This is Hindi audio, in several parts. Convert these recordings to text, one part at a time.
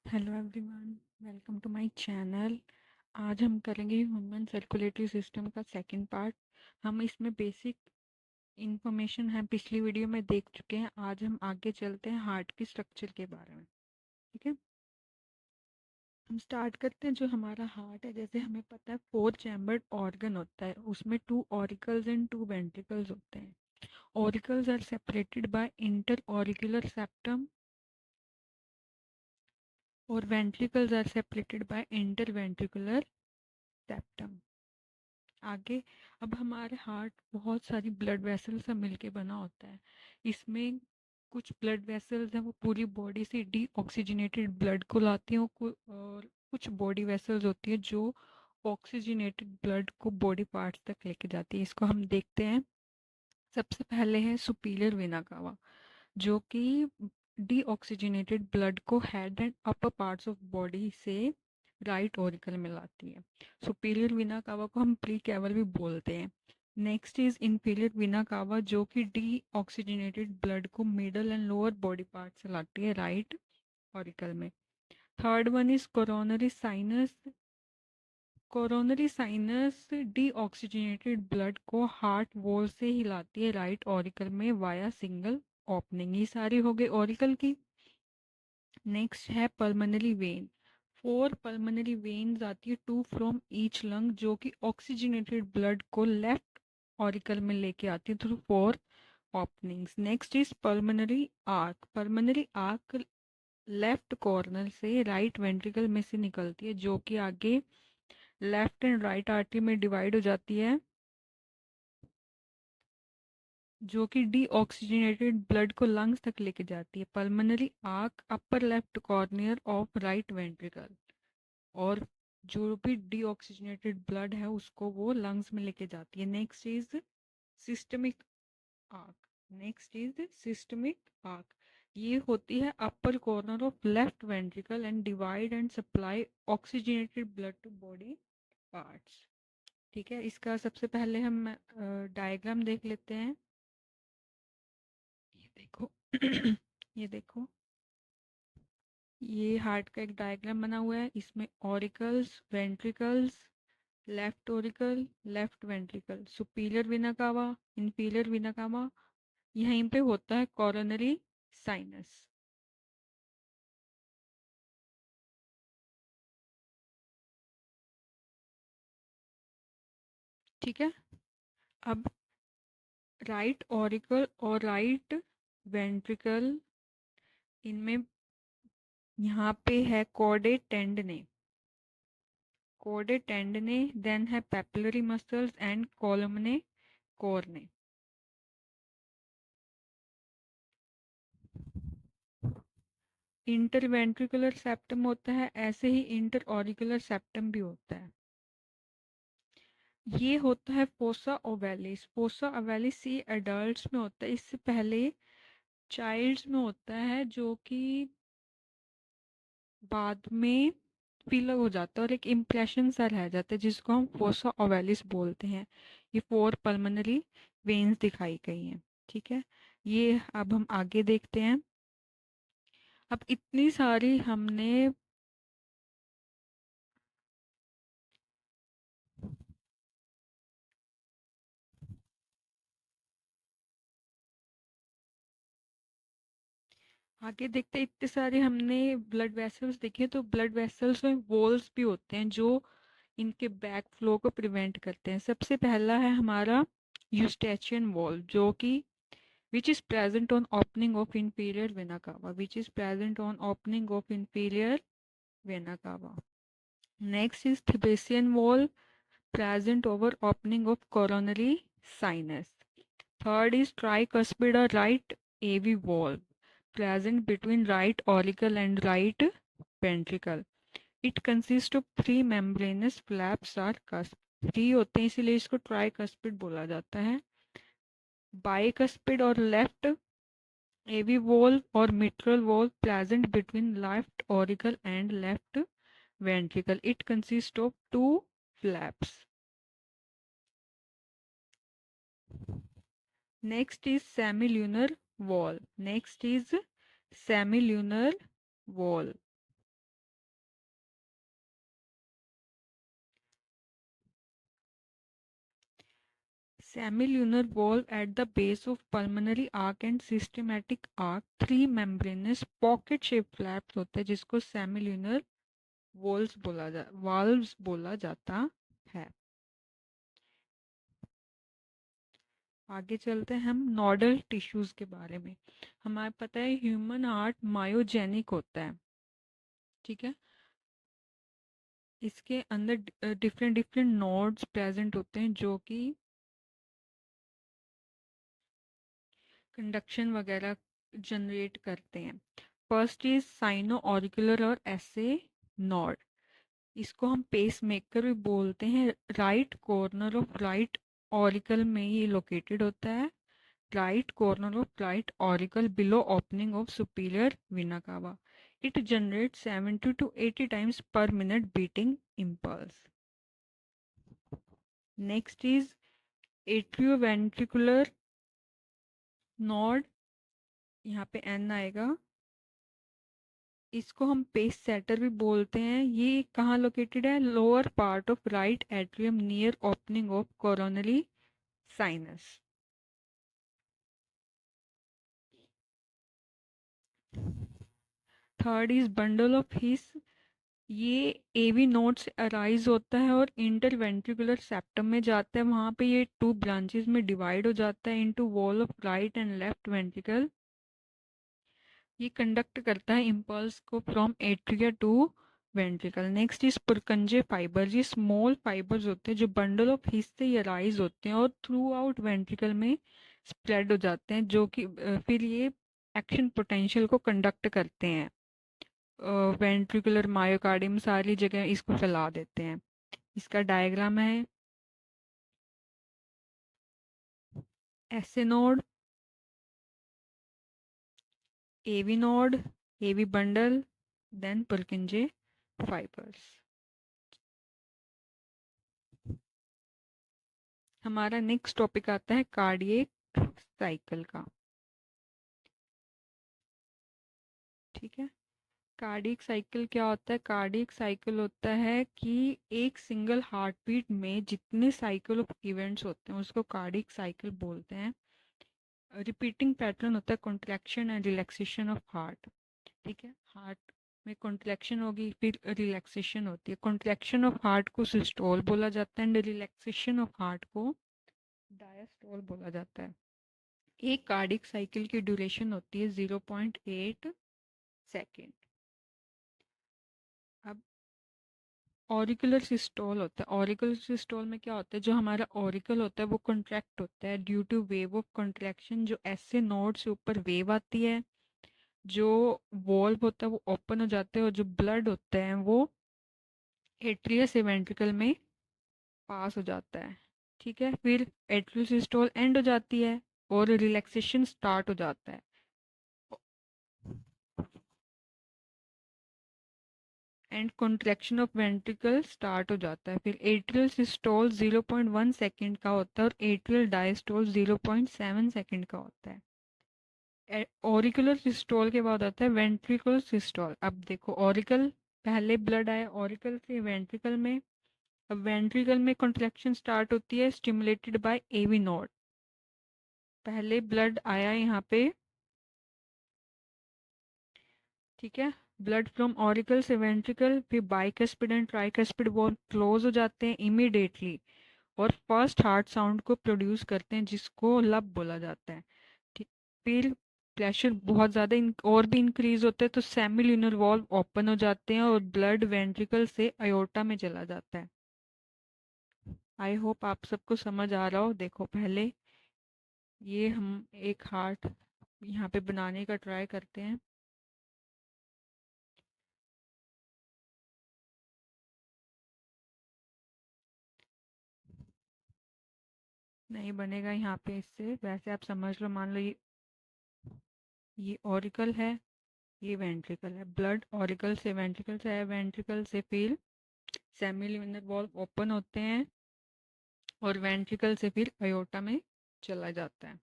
Hello everyone, welcome to my channel. आज हम करेंगे ह्यूमन सर्कुलेटरी सिस्टम का सेकंड पार्ट। हम इसमें बेसिक इंफॉर्मेशन है पिछली वीडियो में देख चुके हैं। आज हम आगे चलते हैं हार्ट के स्ट्रक्चर के बारे में। ठीक है, हम स्टार्ट करते हैं। जो हमारा हार्ट है, जैसे हमें पता है, 4 चैम्बर्ड ऑर्गन होता है। उसमें 2 ऑरिकल्स एंड 2 वेंट्रिकल्स होते हैं। Auricles are separated by inter auricular septum और ventricles are separated by inter ventricular septum. आगे, अब हमारे हार्ट बहुत सारी ब्लड वेसल्स से मिलके बना होता है। इसमें कुछ ब्लड वेसल्स हैं, वो पूरी बॉडी से डीऑक्सीजनेटेड ब्लड को लाती हैं, और कुछ बॉडी वेसल्स होती है जो ऑक्सीजनेटेड ब्लड को बॉडी पार्ट्स तक लेके जाती है। इसको हम देखते हैं। सबसे पहले है सुपीरियर वेना कावा, जो कि डीऑक्सीजनेटेड ब्लड को head and upper parts of body से राइट ऑरिकल में लाती है। सुपीरियर वेना कावा को हम प्री कैवल भी बोलते हैं। नेक्स्ट इज इंफीरियर वेना कावा, जो कि डीऑक्सीजनेटेड ब्लड को middle and lower body part से लाती है राइट ऑरिकल में। Third one is coronary sinus. Coronary sinus deoxygenated blood को हार्ट वॉल से हिलाती है राइट ऑरिकल में वाया सिंगल ओपनिंग। ये सारी हो गई ऑरिकल की। नेक्स्ट है पल्मोनरी वेन। 4 पल्मोनरी वेन्स आती है, 2 फ्रॉम ईच लंग, जो कि ऑक्सीजनेटेड ब्लड को लेफ्ट ऑरिकल में लेके आती है through 4 openings. Next is pulmonary arc. Pulmonary arc left corner से राइट वेंट्रिकल में से निकलती है, जो कि आगे लेफ्ट एंड राइट आर्टरी में डिवाइड हो जाती है, जो कि डीऑक्सीजनेटेड ब्लड को लंग्स तक लेके जाती है। Pulmonary arch upper left corner of right ventricle, और जो भी डीऑक्सीजनेटेड ब्लड है उसको वो लंग्स में लेके जाती है। Next is systemic arch. Next is systemic arch. ये होती है upper corner of left ventricle and divide and supply oxygenated blood to body parts. ठीक है, इसका सबसे पहले हम डायग्राम देख लेते हैं। ये देखो ये देखो, ये हार्ट का एक डायग्राम बना हुआ है। इसमें auricles, ventricles, left auricle, left ventricle, superior vena cava, inferior vena cava, यहीं पे होता है कोरोनरी साइनस। ठीक है, अब राइट ऑरिकल और राइट वेंट्रिकल, इनमें यहाँ पे है chordae tendineae. Chordae tendineae, then है papillary muscles and columnae carneae. Interventricular septum होता है, ऐसे ही इंटर ऑरिकुलर सेप्टम भी होता है। ये होता है फोसा ओवेलिस। फोसा ओवेलिस ये एडल्ट्स में होता है, इससे पहले चाइल्ड्स में होता है, जो कि बाद में फिलअप हो जाता है और एक इम्प्रेशन सा रह जाता है, जिसको हम फोसा ओवेलिस बोलते हैं। ये 4 पल्मोनरी वेन्स दिखाई गई हैं। ठीक है, ये अब हम आगे देखते हैं। अब इतनी सारी हमने आगे देखते हैं, इतने सारे हमने ब्लड वेसल्स देखे। तो ब्लड वेसल्स में वॉल्स भी होते हैं जो इनके बैक फ्लो को प्रिवेंट करते हैं। सबसे पहला है हमारा यूस्टेचियन वॉल, जो कि which is present on opening of inferior vena cava, which is present on opening of inferior vena cava. Next is Thebesian valve, present over opening of coronary sinus. Third is tricuspid or right AV valve, present between right auricle and right ventricle. It consists of 3 membranous flaps or cusp. 3 होते हैं, इसीलिए इसको ट्राइकस्पिड बोला जाता है। बाइकस्पिड और लेफ्ट AV valve और mitral valve present between left auricle and left ventricle. It consists of 2 flaps. Next is semilunar wall. Next is semilunar wall. Semilunar valve at the base of pulmonary arc and systematic arc, 3 membranous pocket shaped flaps होते हैं जिसको semilunar valves बोला जाता है। आगे चलते हैं हम नोडल टिश्यूज के बारे में। हमें पता है ह्यूमन हार्ट मायोजेनिक होता है, ठीक है। इसके अंदर डिफरेंट डिफरेंट नोड्स प्रेजेंट होते हैं जो कि कंडक्शन वगैरह जनरेट करते हैं। फर्स्ट इज साइनो ऑरिकुलर और एसे नोड। इसको हम पेस मेकर भी बोलते हैं। Right corner of right auricle में ये लोकेटेड होता है। Right corner of right auricle below opening of superior vena cava. It generates 70 to 80 times per minute beating impulse. Next is atrioventricular node, यहाँ पे N आएगा। इसको हम पेस सेटर भी बोलते हैं। ये कहाँ लोकेटेड है? Lower part of right atrium near opening of coronary sinus. Third is bundle of his. ये एवी नोड से अराइज होता है और इंटरवेंट्रिकुलर सेप्टम में जाता है। वहाँ पे ये 2 ब्रांचेस में डिवाइड हो जाता है into wall of right and left ventricle. ये कंडक्ट करता है इम्पल्स को from atria to ventricle. Next is Purkinje fibre. ये स्मॉल फाइबर्स होते हैं जो बंडल ऑफ हिस से अराइज होते हैं और थ्रू आउट वेंट्रिकल में स्प्रेड हो जाते हैं, जो कि फिर ये एक्शन पोटेंशियल को कंडक्ट करते हैं। वेंट्रिकुलर मायोकार्डियम सारी जगह इसको फैला देते हैं। इसका डायग्राम है S A node, AV node, AV bundle, then Purkinje fibres. हमारा नेक्स्ट टॉपिक आता है कार्डियक साइकिल का, ठीक है। कार्डियक साइकिल क्या होता है? कार्डियक साइकिल होता है कि एक सिंगल हार्ट बीट में जितने साइकिल ऑफ इवेंट्स होते हैं उसको कार्डियक साइकिल बोलते हैं। रिपीटिंग पैटर्न होता है contraction and relaxation of heart, ठीक है। हार्ट में कॉन्ट्रैक्शन होगी फिर रिलैक्सेशन होती है। कॉन्ट्रैक्शन ऑफ हार्ट को सिस्टोल बोला जाता है एंड रिलैक्सेशन ऑफ हार्ट को डायस्टोल बोला जाता है। एक कार्डियक साइकिल की ड्यूरेशन होती है 0.8 सेकेंड। अब ऑरिकुलर सिस्टोल होता है। ऑरिकुलर सिस्टोल में क्या होता है? जो हमारा ऑरिकल होता है वो कॉन्ट्रैक्ट होता है due to wave of contraction. जो ऐसे नोड से ऊपर वेव आती है, जो वॉल्व होता है वो ओपन हो जाते हैं और जो ब्लड होता है वो एट्रिया से वेंट्रिकल में पास हो जाता है, ठीक है। फिर एट्रियल सिस्टोल एंड हो जाती है और रिलैक्सेशन स्टार्ट हो जाता है and contraction of ventricle start हो जाता है। फिर एट्रियल सिस्टोल 0.1 सेकेंड का होता है और एट्रियल डायस्टोल 0.7 सेकेंड का होता है। ऑरिकुलर सिस्टोल के बाद आता है वेंट्रिकुलर सिस्टोल। अब देखो ऑरिकल, पहले ब्लड आया ऑरिकल से वेंट्रिकल में। अब वेंट्रिकल में कॉन्ट्रैक्शन स्टार्ट होती है स्टिमुलेटेड बाय एवी नोड। पहले ब्लड आया यहाँ पे, ठीक है। ब्लड फ्रॉम ऑरिकल से वेंट्रिकल, फिर bicuspid and tricuspid valve close हो जाते हैं इमीडिएटली और फर्स्ट हार्ट साउंड को प्रोड्यूस करते हैं जिसको लब बोला जाता है, ठीक। फिर प्रेशर बहुत ज़्यादा और भी इंक्रीज होता है तो सेमिल्यूनर वॉल्व ओपन हो जाते हैं और ब्लड वेंट्रिकल से अयोर्टा में चला जाता है। आई होप आप सबको समझ आ रहा हो। देखो पहले ये हम एक हार्ट यहाँ पे बनाने का ट्राई करते हैं। नहीं बनेगा यहाँ पे इससे। वैसे आप समझ लो, मान लो ये ऑरिकल है, ये वेंट्रिकल है। ब्लड ऑरिकल से वेंट्रिकल से है, वेंट्रिकल से फिर सेमिल्यूनर वॉल्व ओपन होते हैं और वेंट्रिकल से फिर अयोर्टा में चला जाता है।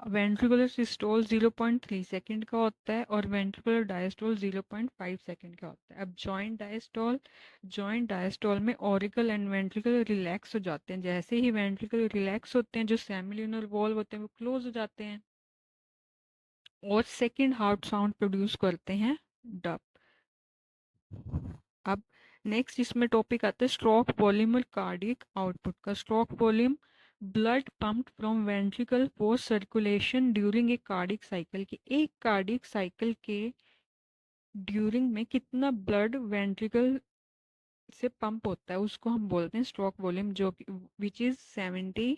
वेंट्रिकुलर सिस्टोल 0.3 सेकंड का होता है और वेंट्रिकुलर डायस्टोल 0.5 सेकंड का होता है। अब जॉइंट डायस्टोल में ऑरिकल एंड वेंट्रिकल रिलैक्स हो जाते हैं। जैसे ही वेंट्रिकल रिलैक्स होते हैं, जो सेमिल्यूनर वॉल्व होते हैं वो क्लोज हो जाते हैं और सेकंड हार्ट साउंड प्रोड्यूस करते हैं, डब। अब नेक्स्ट इसमें टॉपिक आता है स्ट्रोक वॉल्यूम और कार्डियक आउटपुट का। Stroke volume, blood pumped from ventricle for circulation during a cardiac cycle, की एक कार्डियक साइकिल के ड्यूरिंग में कितना ब्लड वेंट्रिकल से पंप होता है उसको हम बोलते हैं स्ट्रोक वॉल्यूम, जो which is 70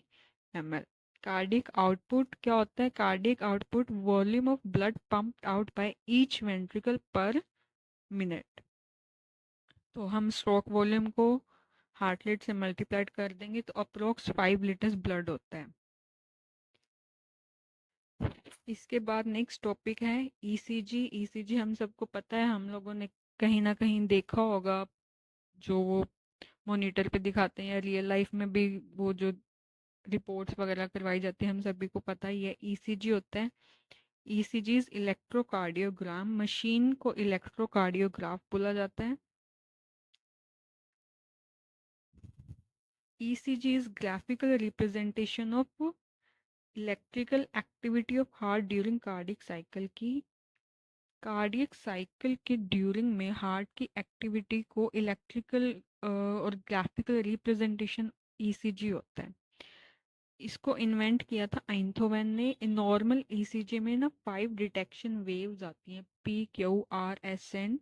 ml। Cardiac output क्या होता है? Cardiac output volume of blood pumped out by each ventricle पर मिनट। तो हम स्ट्रोक वॉल्यूम को हार्ट रेट से मल्टीप्लाइड कर देंगे तो अप्रोक्स 5 लीटर्स ब्लड होता है। इसके बाद नेक्स्ट टॉपिक है ईसीजी। ईसीजी हम सबको पता है, हम लोगों ने कहीं ना कहीं देखा होगा, जो वो मॉनिटर पे दिखाते हैं या रियल लाइफ में भी वो जो रिपोर्ट्स वगैरह करवाई जाती है, हम सभी को पता ही है। ईसीजी होता है, ईसीजी इज इलेक्ट्रोकार्डियोग्राम। मशीन को इलेक्ट्रोकार्डियोग्राफ बोला जाता है। ECG is graphical representation of electrical activity of heart during cardiac cycle, की कार्डियक साइकिल के ड्यूरिंग में हार्ट की एक्टिविटी को इलेक्ट्रिकल और ग्राफिकल रिप्रेजेंटेशन ईसीजी होता है। इसको इन्वेंट किया था आइंथोवेन ने। नॉर्मल ईसीजी में ना 5 डिटेक्शन वेव्स आती हैं, P Q R S and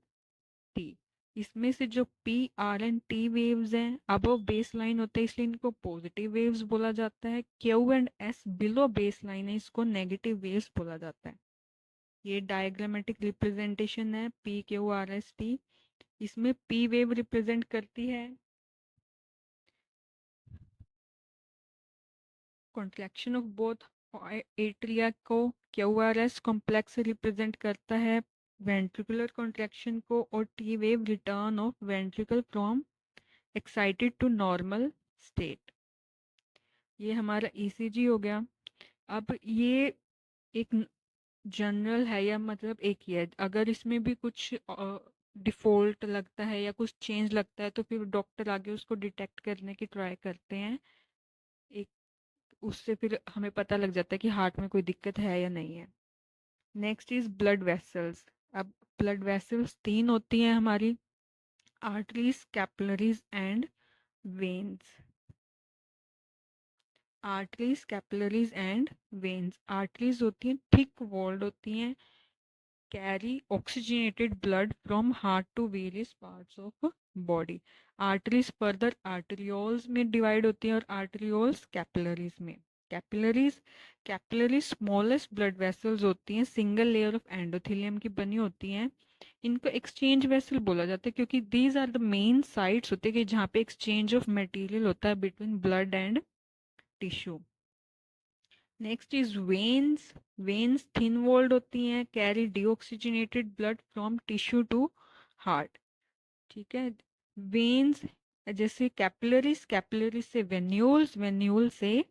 T. इसमें से जो P R and T waves हैं अबव बेस लाइन होते हैं, इसलिए इनको पॉजिटिव वेव्स बोला जाता है। Q and S below base line है, इसको नेगेटिव वेव्स बोला जाता है। ये डायग्रामेटिक रिप्रेजेंटेशन है P Q R S T. इसमें पी वेव रिप्रेजेंट करती है कॉन्ट्रैक्शन ऑफ बोथ एट्रिया को। Q R S complex represent करता है वेंट्रिकुलर कॉन्ट्रैक्शन को, और T wave return of ventricle from excited to normal state. ये हमारा ईसीजी हो गया। अब ये एक जनरल है, या मतलब एक ही है। अगर इसमें भी कुछ डिफॉल्ट लगता है या कुछ चेंज लगता है तो फिर डॉक्टर आगे उसको डिटेक्ट करने की ट्राई करते हैं। एक उससे फिर हमें पता लग जाता है कि हार्ट में कोई दिक्कत है या नहीं है। Next is blood vessels. अब ब्लड वेसल्स 3 होती हैं हमारी, arteries, capillaries and veins. Arteries, capillaries and veins. Arteries होती हैं थिक वॉल्ड होती हैं, carry oxygenated blood from heart to various parts of body. Arteries further arterioles में डिवाइड होती हैं और आर्टरियोल्स कैपिलरीज में। Capillaries capillaries smallest blood vessels होती हैं, सिंगल लेयर ऑफ एंडोथेलियम की बनी होती हैं। इनको एक्सचेंज वेसल बोला जाता है क्योंकि these are the main sites होते हैं कि जहाँ पे एक्सचेंज ऑफ मटेरियल होता है between blood and tissue. Next is veins. Veins thin walled होती हैं, carry deoxygenated blood from tissue to heart. ठीक है। वेन्स जैसे कैपिलरीज, कैपिलरीज से वेन्यूल्स, वेन्यूल से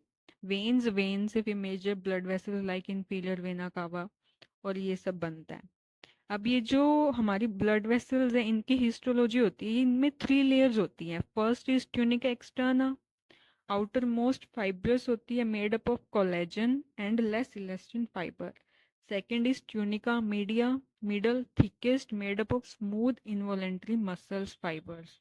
वेन्स, वेन से फिर major blood vessels like inferior vena cava, और ये सब बनता है। अब ये जो हमारी ब्लड वेसल्स है इनकी हिस्टोलॉजी होती है, इनमें 3 लेयर्स होती हैं। First is tunica externa, outer most fibrous होती है, made up of collagen and less elastin fibre. Second is tunica media, middle thickest, made up of smooth involuntary muscles fibres.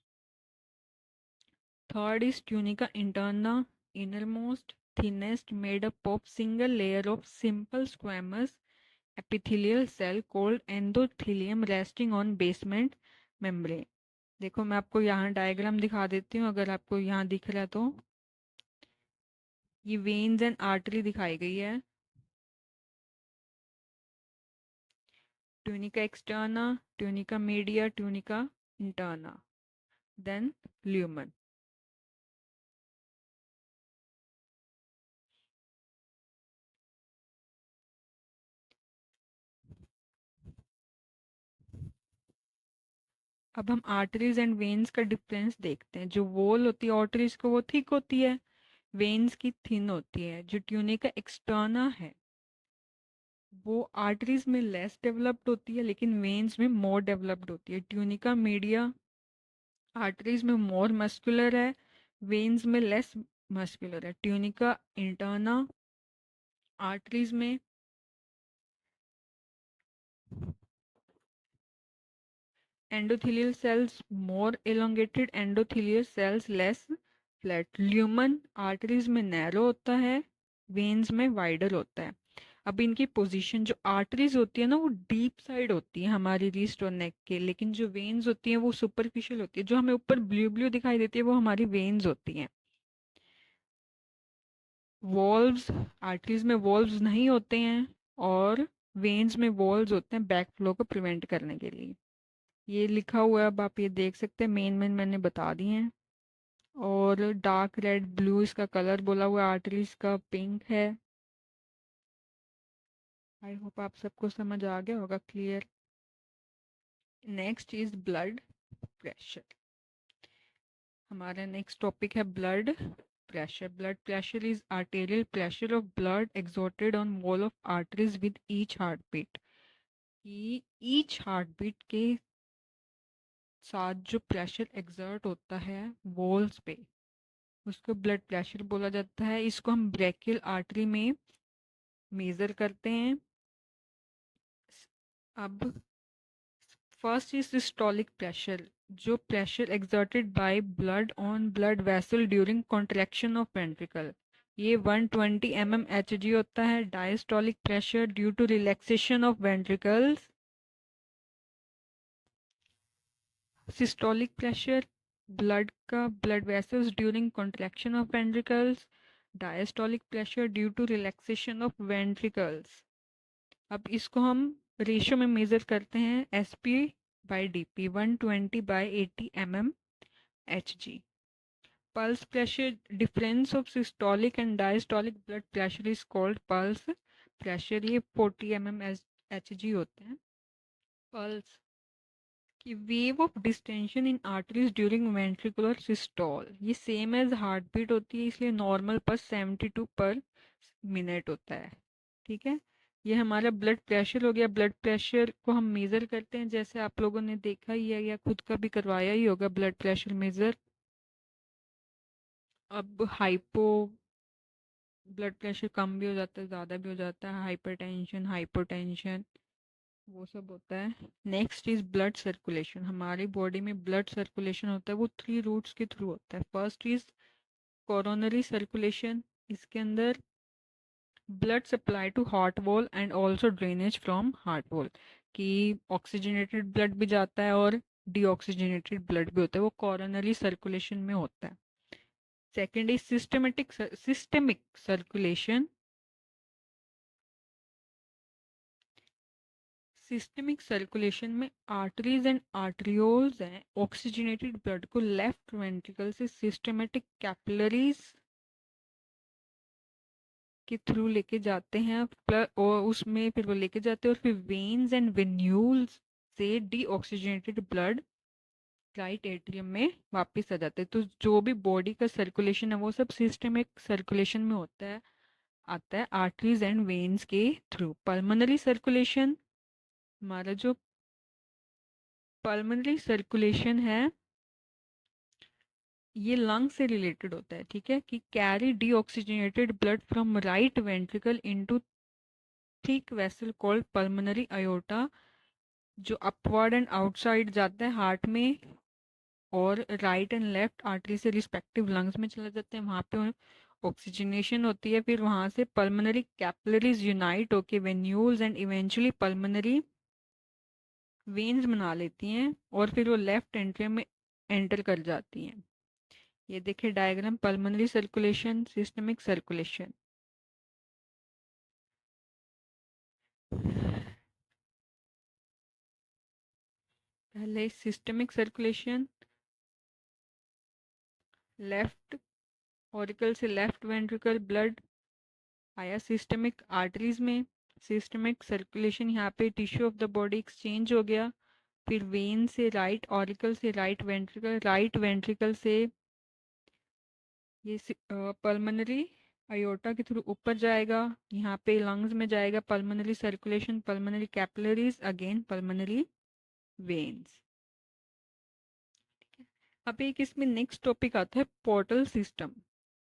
Third is tunica interna, innermost, thinnest, made up of single layer of simple squamous epithelial cell called endothelium resting on basement membrane। देखो मैं आपको यहाँ डायग्राम दिखा देती हूँ, अगर आपको यहाँ दिख रहा है तो ये वेन्स एंड आर्टरी दिखाई गई है। Tunica externa, tunica media, tunica interna, then lumen. अब हम आर्टरीज एंड वेन्स का डिफरेंस देखते हैं। जो वॉल होती है आर्टरीज को वो थिक होती है, वेन्स की थिन होती है। जो ट्यूनिका एक्सटर्ना है वो आर्टरीज में लेस डेवलप्ड होती है लेकिन वेन्स में मोर डेवलप्ड होती है। ट्यूनिका मीडिया आर्टरीज में मोर मस्कुलर है, वेन्स में लेस मस्कुलर है। ट्यूनिका इंटरना आर्टरीज में एंडोथेलियल सेल्स मोर elongated, endothelial cells less flat. Lumen arteries में नैरो होता है, वेन्स में वाइडर होता है। अब इनकी पोजीशन, जो आर्टरीज होती है ना वो डीप साइड होती है हमारी रिस्ट और नेक के, लेकिन जो वेन्स होती हैं वो सुपरफिशियल होती है। जो हमें ऊपर ब्लू ब्लू दिखाई देती है वो हमारी वेन्स होती हैं। वॉल्व्स आर्टरीज में वॉल्व्स नहीं होते हैं और वेन्स में वॉल्व्स होते हैं बैक फ्लो को प्रिवेंट करने के लिए। ये लिखा हुआ है, अब आप ये देख सकते हैं, मेन मेन मैंने बता दिए हैं। और डार्क रेड ब्लू इसका कलर बोला हुआ है, आर्टरीज का पिंक है। आई होप आप सबको समझ आ गया होगा, clear. Next is blood pressure. हमारा नेक्स्ट टॉपिक है blood pressure. Blood pressure is arterial pressure of blood exerted on wall of arteries with each heart beat. कि ईच हार्ट बीट के साथ जो प्रेशर एक्सर्ट होता है वॉल्स पे, उसको ब्लड प्रेशर बोला जाता है। इसको हम ब्रेकियल आर्टरी में मेजर करते हैं। अब फर्स्ट इज सिस्टोलिक प्रेशर, जो pressure exerted by blood on blood vessel during contraction of ventricle, ये 120 mmHg होता है। Diastolic pressure due to relaxation of ventricles. Systolic pressure blood vessels during contraction of ventricles. Diastolic pressure due to relaxation of ventricles. अब इसको हम रेशियो में मेजर करते हैं, S P by D P, 120/80 mmHg। Pulse pressure, difference of systolic and diastolic blood pressure is called pulse pressure, ये 40 mmHg होते हैं। पल्स कि wave of distension in arteries during ventricular systole, ये सेम एज हार्ट बीट होती है, इसलिए नॉर्मल पर 72 पर मिनट होता है। ठीक है, ये हमारा ब्लड प्रेशर हो गया। ब्लड प्रेशर को हम मेज़र करते हैं, जैसे आप लोगों ने देखा ही है या खुद का भी करवाया ही होगा ब्लड प्रेशर मेज़र। अब हाइपो ब्लड प्रेशर कम भी हो जाता है, ज़्यादा भी हो जाता है, हाइपरटेंशन, हाइपोटेंशन, वो सब होता है। Next is blood circulation. हमारी बॉडी में ब्लड सर्कुलेशन होता है, वो 3 रूट्स के थ्रू होता है। फर्स्ट इज कोरोनरी सर्कुलेशन, इसके अंदर blood supply to heart wall and also drainage from heart wall, कि ऑक्सीजनेटेड ब्लड भी जाता है और डीऑक्सीजनेटेड ब्लड भी होता है, वो कोरोनरी सर्कुलेशन में होता है। Second is systemic circulation. Systemic circulation में आर्टरीज एंड आर्टरियोल्स हैं, ऑक्सीजनेटेड ब्लड को लेफ्ट वेंट्रिकल से सिस्टेमेटिक कैपिलरीज के थ्रू लेके जाते हैं, और उसमें फिर वो लेके जाते हैं, और फिर वेन्स एंड वेन्यूल्स से डीऑक्सीजनेटेड ब्लड राइट एट्रियम में वापस आ जाते हैं। तो जो भी बॉडी का सर्कुलेशन है वो सब सिस्टेमिक सर्कुलेशन में होता है, आता है आर्टरीज एंड वेन्स के थ्रू। पल्मोनरी सर्कुलेशन, हमारा जो पल्मोनरी सर्कुलेशन है ये लंग से रिलेटेड होता है। ठीक है, कि carry deoxygenated blood from right ventricle into thick vessel called pulmonary aorta, जो अपवर्ड एंड आउटसाइड जाता है हार्ट में और राइट एंड लेफ्ट आर्टरी से रिस्पेक्टिव लंग्स में चले जाते हैं, वहाँ पे ऑक्सीजनेशन होती है। फिर वहाँ से पल्मोनरी कैपिलरीज यूनाइट होके venules and eventually pulmonary veins बना लेती हैं और फिर वो लेफ्ट एंट्रियम में एंटर कर जाती हैं। ये देखिए diagram, pulmonary circulation, systemic circulation. पहले सिस्टमिक सर्कुलेशन, लेफ्ट ऑरिकल से लेफ्ट वेंट्रिकल ब्लड आया सिस्टमिक आर्टरीज में। सिस्टमिक सर्कुलेशन, यहाँ पे tissue of the body exchange हो गया। फिर वेन से राइट ऑरिकल से राइट वेंट्रिकल से ये पल्मोनरी अयोटा के थ्रू ऊपर जाएगा, यहाँ पे लंग्स में जाएगा, pulmonary circulation, pulmonary capillaries, again pulmonary veins. अब एक इसमें नेक्स्ट टॉपिक आता है पोर्टल सिस्टम।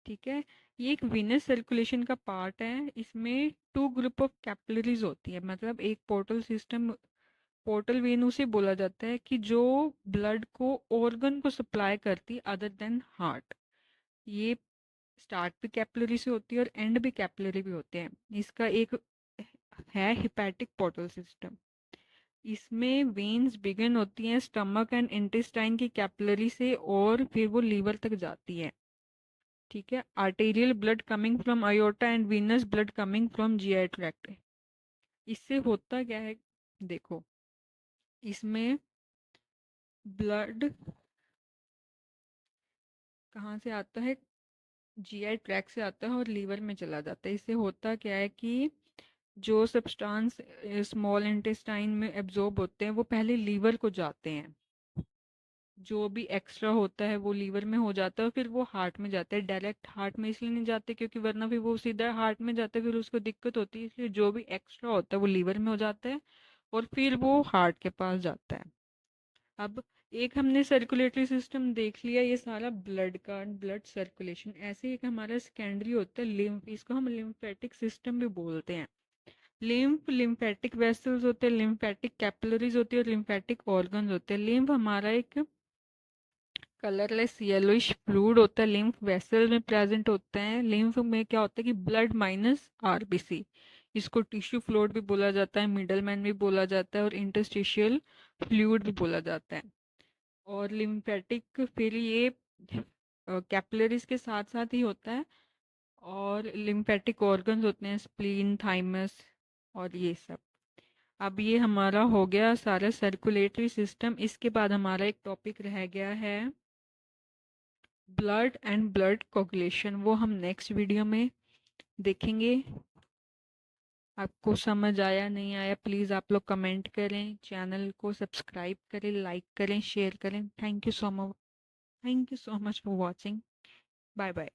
ठीक है, ये एक वीनस सर्कुलेशन का पार्ट है। इसमें टू ग्रुप ऑफ कैपिलरीज होती है, मतलब एक पोर्टल सिस्टम, पोर्टल वेन उसे बोला जाता है कि जो ब्लड को ऑर्गन को सप्लाई करती है अदर देन हार्ट। ये स्टार्ट भी कैपिलरी से होती है और एंड भी कैपिलरी भी होते हैं। इसका एक है हिपैटिक पोर्टल सिस्टम। इसमें वेन्स बिगिन होती हैं स्टमक एंड इंटेस्टाइन की कैपिलरी से और फिर वो लीवर तक जाती है। ठीक है, arterial blood coming from aorta and venous blood coming from GI tract. इससे होता क्या है, देखो, इसमें ब्लड कहाँ से आता है, जीआई ट्रैक से आता है और लीवर में चला जाता है। इससे होता क्या है कि जो सब्सटेंस स्मॉल इंटेस्टाइन में एब्जॉर्ब होते हैं वो पहले लीवर को जाते हैं। जो भी एक्स्ट्रा होता है वो लीवर में हो जाता है और फिर वो हार्ट में जाता है। डायरेक्ट हार्ट में इसलिए नहीं जाते क्योंकि वरना फिर वो सीधा हार्ट में जाता है, फिर उसको दिक्कत होती है। इसलिए जो भी एक्स्ट्रा होता है वो लीवर में हो जाता है और फिर वो हार्ट के पास जाता है। अब एक हमने सर्कुलेटरी सिस्टम देख लिया, ये सारा ब्लड का, ब्लड सर्कुलेशन। ऐसे एक हमारा सेकेंडरी होता है लिम्फ, इसको हम लिम्फेटिक सिस्टम भी बोलते हैं। लिम्फ, लिम्फेटिक वेसल्स होते हैं, लिम्फेटिक कैपिलरीज होती है और लिम्फेटिक ऑर्गन्स होते हैं। लिम्फ हमारा एक कलरलेस येलोइश फ्लूइड होता है, लिम्फ वेसल में प्रेजेंट होते हैं। लिम्फ में क्या होता है कि ब्लड माइनस आरबीसी, इसको टिश्यू फ्लूइड भी बोला जाता है, मिडल मैन भी बोला जाता है और इंटरस्टिशियल फ्लूइड भी बोला जाता है। और लिम्फेटिक फिर ये कैपिलरीज के साथ साथ ही होता है। और लिम्फेटिक ऑर्गन्स होते हैं स्प्लीन, थाइमस और ये सब। अब ये हमारा हो गया सारा सर्कुलेटरी सिस्टम। इसके बाद हमारा एक टॉपिक रह गया है ब्लड एंड ब्लड कोगुलेशन, वो हम नेक्स्ट वीडियो में देखेंगे। आपको समझ आया नहीं आया प्लीज़ आप लोग कमेंट करें, चैनल को सब्सक्राइब करें, लाइक करें, शेयर करें। Thank you so much, thank you so much for watching. Bye bye.